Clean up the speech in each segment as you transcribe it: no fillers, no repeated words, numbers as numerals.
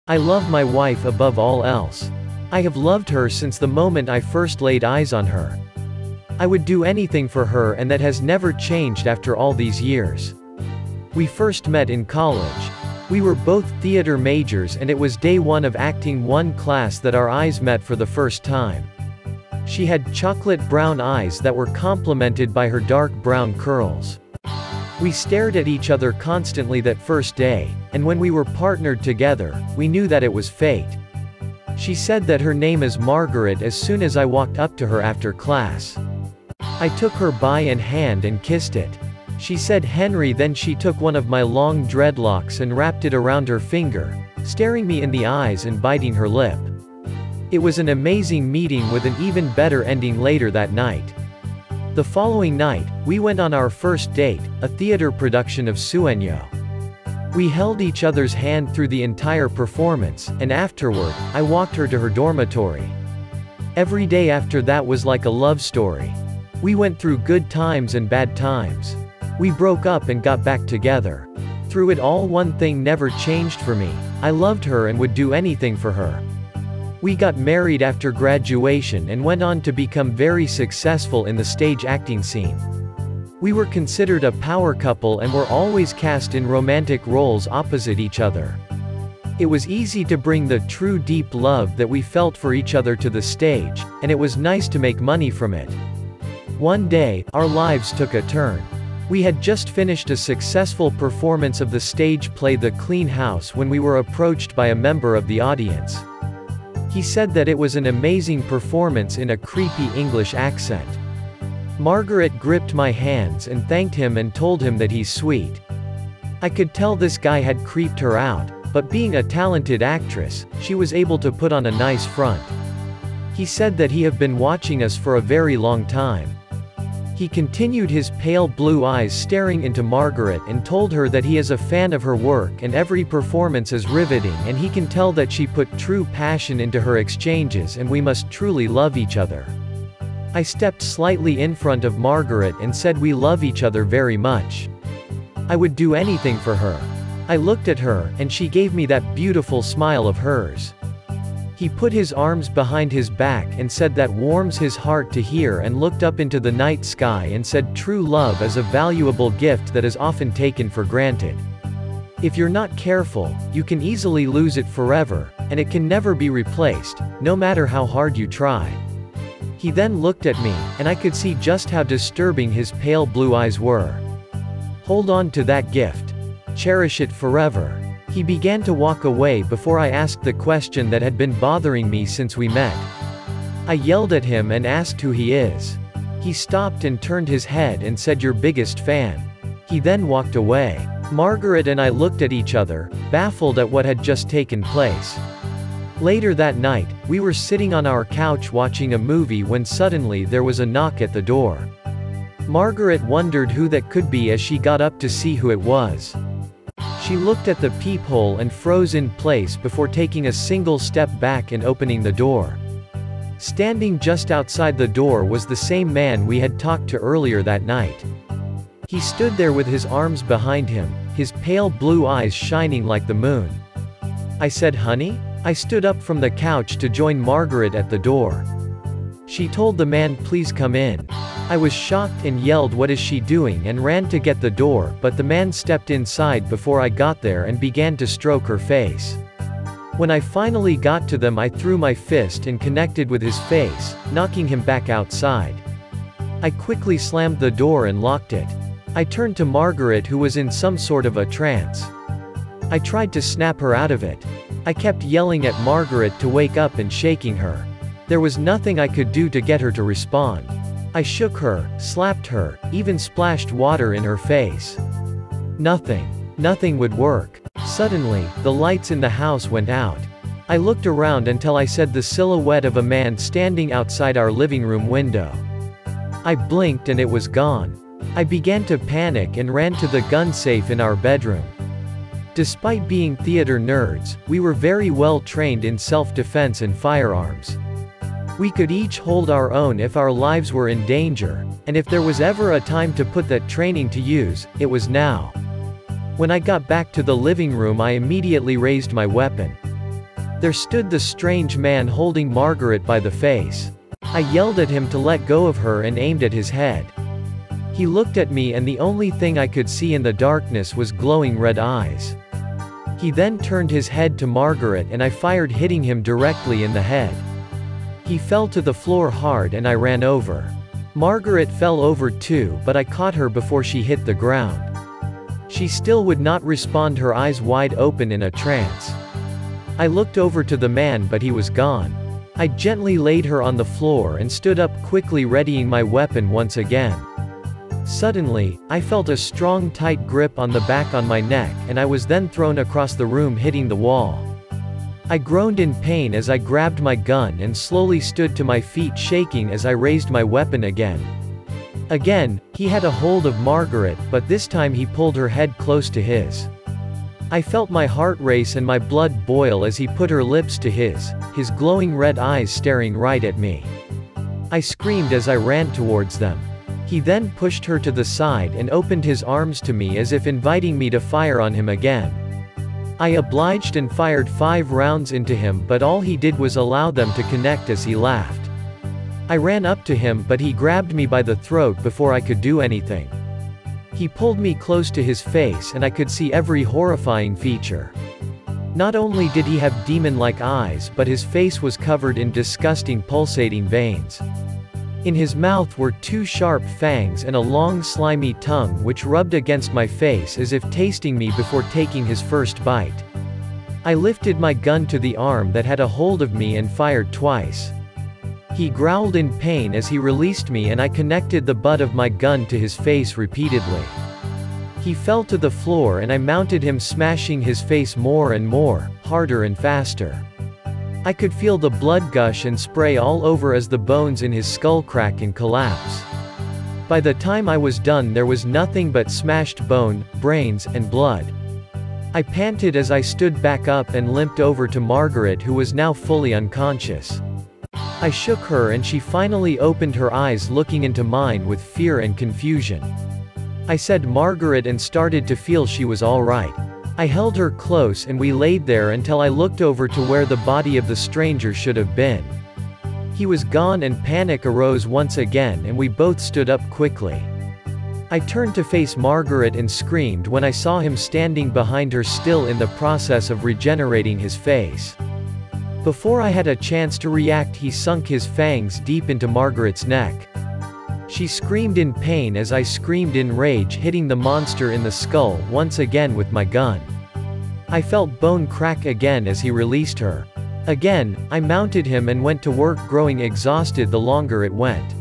I love my wife above all else. I have loved her since the moment I first laid eyes on her. I would do anything for her, and that has never changed after all these years. We first met in college. We were both theater majors, and it was day one of acting one class that our eyes met for the first time. She had chocolate brown eyes that were complemented by her dark brown curls. We stared at each other constantly that first day, and when we were partnered together, we knew that it was fate. She said that her name is Margaret as soon as I walked up to her after class. I took her by an hand and kissed it. She said Henry, then she took one of my long dreadlocks and wrapped it around her finger, staring me in the eyes and biting her lip. It was an amazing meeting with an even better ending later that night. The following night, we went on our first date, a theater production of Sueño. We held each other's hand through the entire performance, and afterward, I walked her to her dormitory. Every day after that was like a love story. We went through good times and bad times. We broke up and got back together. Through it all, one thing never changed for me: I loved her and would do anything for her. We got married after graduation and went on to become very successful in the stage acting scene. We were considered a power couple and were always cast in romantic roles opposite each other. It was easy to bring the true deep love that we felt for each other to the stage, and it was nice to make money from it. One day, our lives took a turn. We had just finished a successful performance of the stage play The Clean House when we were approached by a member of the audience. He said that it was an amazing performance in a creepy English accent. Margaret gripped my hands and thanked him and told him that he's sweet. I could tell this guy had creeped her out, but being a talented actress, she was able to put on a nice front. He said that he had been watching us for a very long time. He continued, his pale blue eyes staring into Margaret, and told her that he is a fan of her work and every performance is riveting, and he can tell that she put true passion into her exchanges, and we must truly love each other. I stepped slightly in front of Margaret and said we love each other very much. I would do anything for her. I looked at her, and she gave me that beautiful smile of hers. He put his arms behind his back and said that warms his heart to hear, and looked up into the night sky and said true love is a valuable gift that is often taken for granted. If you're not careful, you can easily lose it forever, and it can never be replaced, no matter how hard you try. He then looked at me, and I could see just how disturbing his pale blue eyes were. Hold on to that gift. Cherish it forever. He began to walk away before I asked the question that had been bothering me since we met. I yelled at him and asked who he is. He stopped and turned his head and said, "Your biggest fan." He then walked away. Margaret and I looked at each other, baffled at what had just taken place. Later that night, we were sitting on our couch watching a movie when suddenly there was a knock at the door. Margaret wondered who that could be as she got up to see who it was. She looked at the peephole and froze in place before taking a single step back and opening the door. Standing just outside the door was the same man we had talked to earlier that night. He stood there with his arms behind him, his pale blue eyes shining like the moon. I said, "Honey?" I stood up from the couch to join Margaret at the door. She told the man, "Please come in." I was shocked and yelled, "What is she doing?" and ran to get the door, but the man stepped inside before I got there and began to stroke her face. When I finally got to them, I threw my fist and connected with his face, knocking him back outside. I quickly slammed the door and locked it. I turned to Margaret, who was in some sort of a trance. I tried to snap her out of it. I kept yelling at Margaret to wake up and shaking her. There was nothing I could do to get her to respond. I shook her, slapped her, even splashed water in her face. Nothing would work. Suddenly, the lights in the house went out. I looked around until I saw the silhouette of a man standing outside our living room window. I blinked and it was gone. I began to panic and ran to the gun safe in our bedroom. Despite being theater nerds, we were very well trained in self-defense and firearms. We could each hold our own if our lives were in danger, and if there was ever a time to put that training to use, it was now. When I got back to the living room, I immediately raised my weapon. There stood the strange man holding Margaret by the face. I yelled at him to let go of her and aimed at his head. He looked at me and the only thing I could see in the darkness was glowing red eyes. He then turned his head to Margaret and I fired, hitting him directly in the head. He fell to the floor hard and I ran over. Margaret fell over too, but I caught her before she hit the ground. She still would not respond, her eyes wide open in a trance. I looked over to the man but he was gone. I gently laid her on the floor and stood up quickly, readying my weapon once again. Suddenly, I felt a strong tight grip on the back on my neck and I was then thrown across the room, hitting the wall. I groaned in pain as I grabbed my gun and slowly stood to my feet, shaking as I raised my weapon again. Again, he had a hold of Margaret, but this time he pulled her head close to his. I felt my heart race and my blood boil as he put her lips to his glowing red eyes staring right at me. I screamed as I ran towards them. He then pushed her to the side and opened his arms to me as if inviting me to fire on him again. I obliged and fired 5 rounds into him, but all he did was allow them to connect as he laughed. I ran up to him but he grabbed me by the throat before I could do anything. He pulled me close to his face and I could see every horrifying feature. Not only did he have demon-like eyes, but his face was covered in disgusting pulsating veins. In his mouth were 2 sharp fangs and a long slimy tongue which rubbed against my face as if tasting me before taking his first bite. I lifted my gun to the arm that had a hold of me and fired twice. He growled in pain as he released me and I connected the butt of my gun to his face repeatedly. He fell to the floor and I mounted him, smashing his face more and more, harder and faster. I could feel the blood gush and spray all over as the bones in his skull crack and collapse. By the time I was done there was nothing but smashed bone, brains, and blood. I panted as I stood back up and limped over to Margaret, who was now fully unconscious. I shook her and she finally opened her eyes, looking into mine with fear and confusion. I said Margaret and started to feel she was all right. I held her close and we laid there until I looked over to where the body of the stranger should have been. He was gone and panic arose once again and we both stood up quickly. I turned to face Margaret and screamed when I saw him standing behind her, still in the process of regenerating his face. Before I had a chance to react, he sunk his fangs deep into Margaret's neck. She screamed in pain as I screamed in rage, hitting the monster in the skull once again with my gun. I felt bone crack again as he released her. Again, I mounted him and went to work, growing exhausted the longer it went.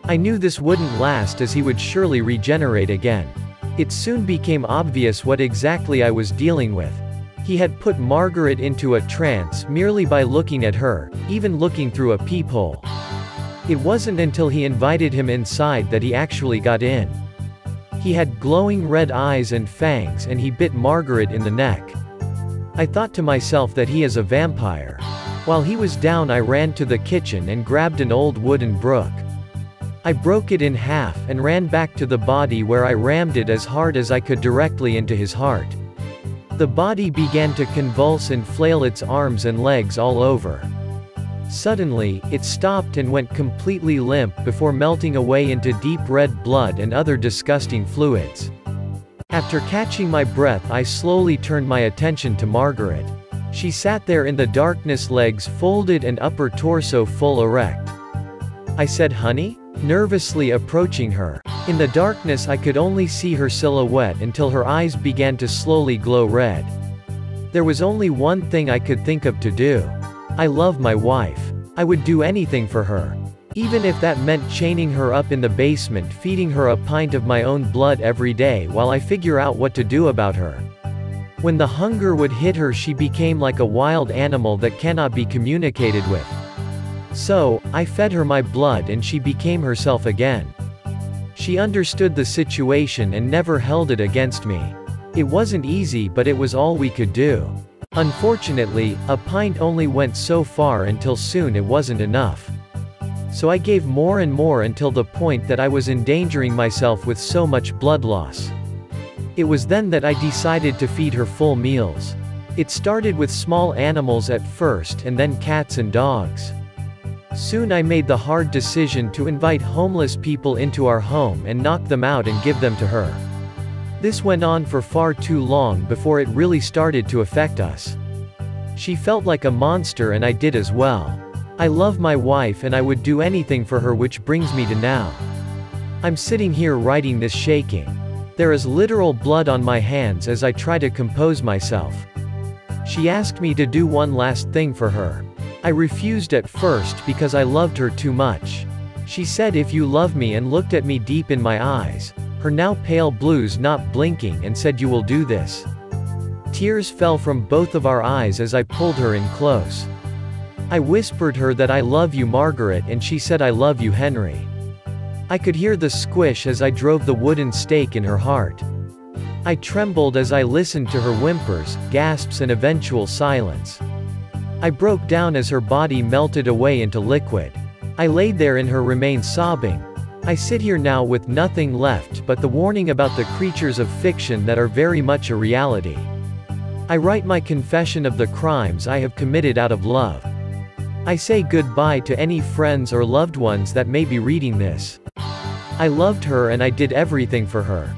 I knew this wouldn't last as he would surely regenerate again. It soon became obvious what exactly I was dealing with. He had put Margaret into a trance merely by looking at her, even looking through a peephole. It wasn't until he invited him inside that he actually got in. He had glowing red eyes and fangs and he bit Margaret in the neck. I thought to myself that he is a vampire. While he was down, I ran to the kitchen and grabbed an old wooden brook. I broke it in half and ran back to the body, where I rammed it as hard as I could directly into his heart. The body began to convulse and flail its arms and legs all over. Suddenly, it stopped and went completely limp before melting away into deep red blood and other disgusting fluids. After catching my breath, I slowly turned my attention to Margaret. She sat there in the darkness, legs folded and upper torso full erect. I said, "Honey?" nervously approaching her. In the darkness I could only see her silhouette until her eyes began to slowly glow red. There was only one thing I could think of to do. I love my wife. I would do anything for her. Even if that meant chaining her up in the basement, feeding her a pint of my own blood every day while I figure out what to do about her. When the hunger would hit her, she became like a wild animal that cannot be communicated with. So, I fed her my blood and she became herself again. She understood the situation and never held it against me. It wasn't easy, but it was all we could do. Unfortunately, a pint only went so far until soon it wasn't enough. So I gave more and more until the point that I was endangering myself with so much blood loss. It was then that I decided to feed her full meals. It started with small animals at first and then cats and dogs. Soon I made the hard decision to invite homeless people into our home and knock them out and give them to her. This went on for far too long before it really started to affect us. She felt like a monster and I did as well. I love my wife and I would do anything for her, which brings me to now. I'm sitting here writing this shaking. There is literal blood on my hands as I try to compose myself. She asked me to do one last thing for her. I refused at first because I loved her too much. She said, "If you love me," and looked at me deep in my eyes, her now pale blues not blinking, and said, "You will do this." Tears fell from both of our eyes as I pulled her in close. I whispered her that "I love you, Margaret," and she said, "I love you, Henry." I could hear the squish as I drove the wooden stake in her heart. I trembled as I listened to her whimpers, gasps, and eventual silence. I broke down as her body melted away into liquid. I laid there in her remains sobbing. I sit here now with nothing left but the warning about the creatures of fiction that are very much a reality. I write my confession of the crimes I have committed out of love. I say goodbye to any friends or loved ones that may be reading this. I loved her and I did everything for her.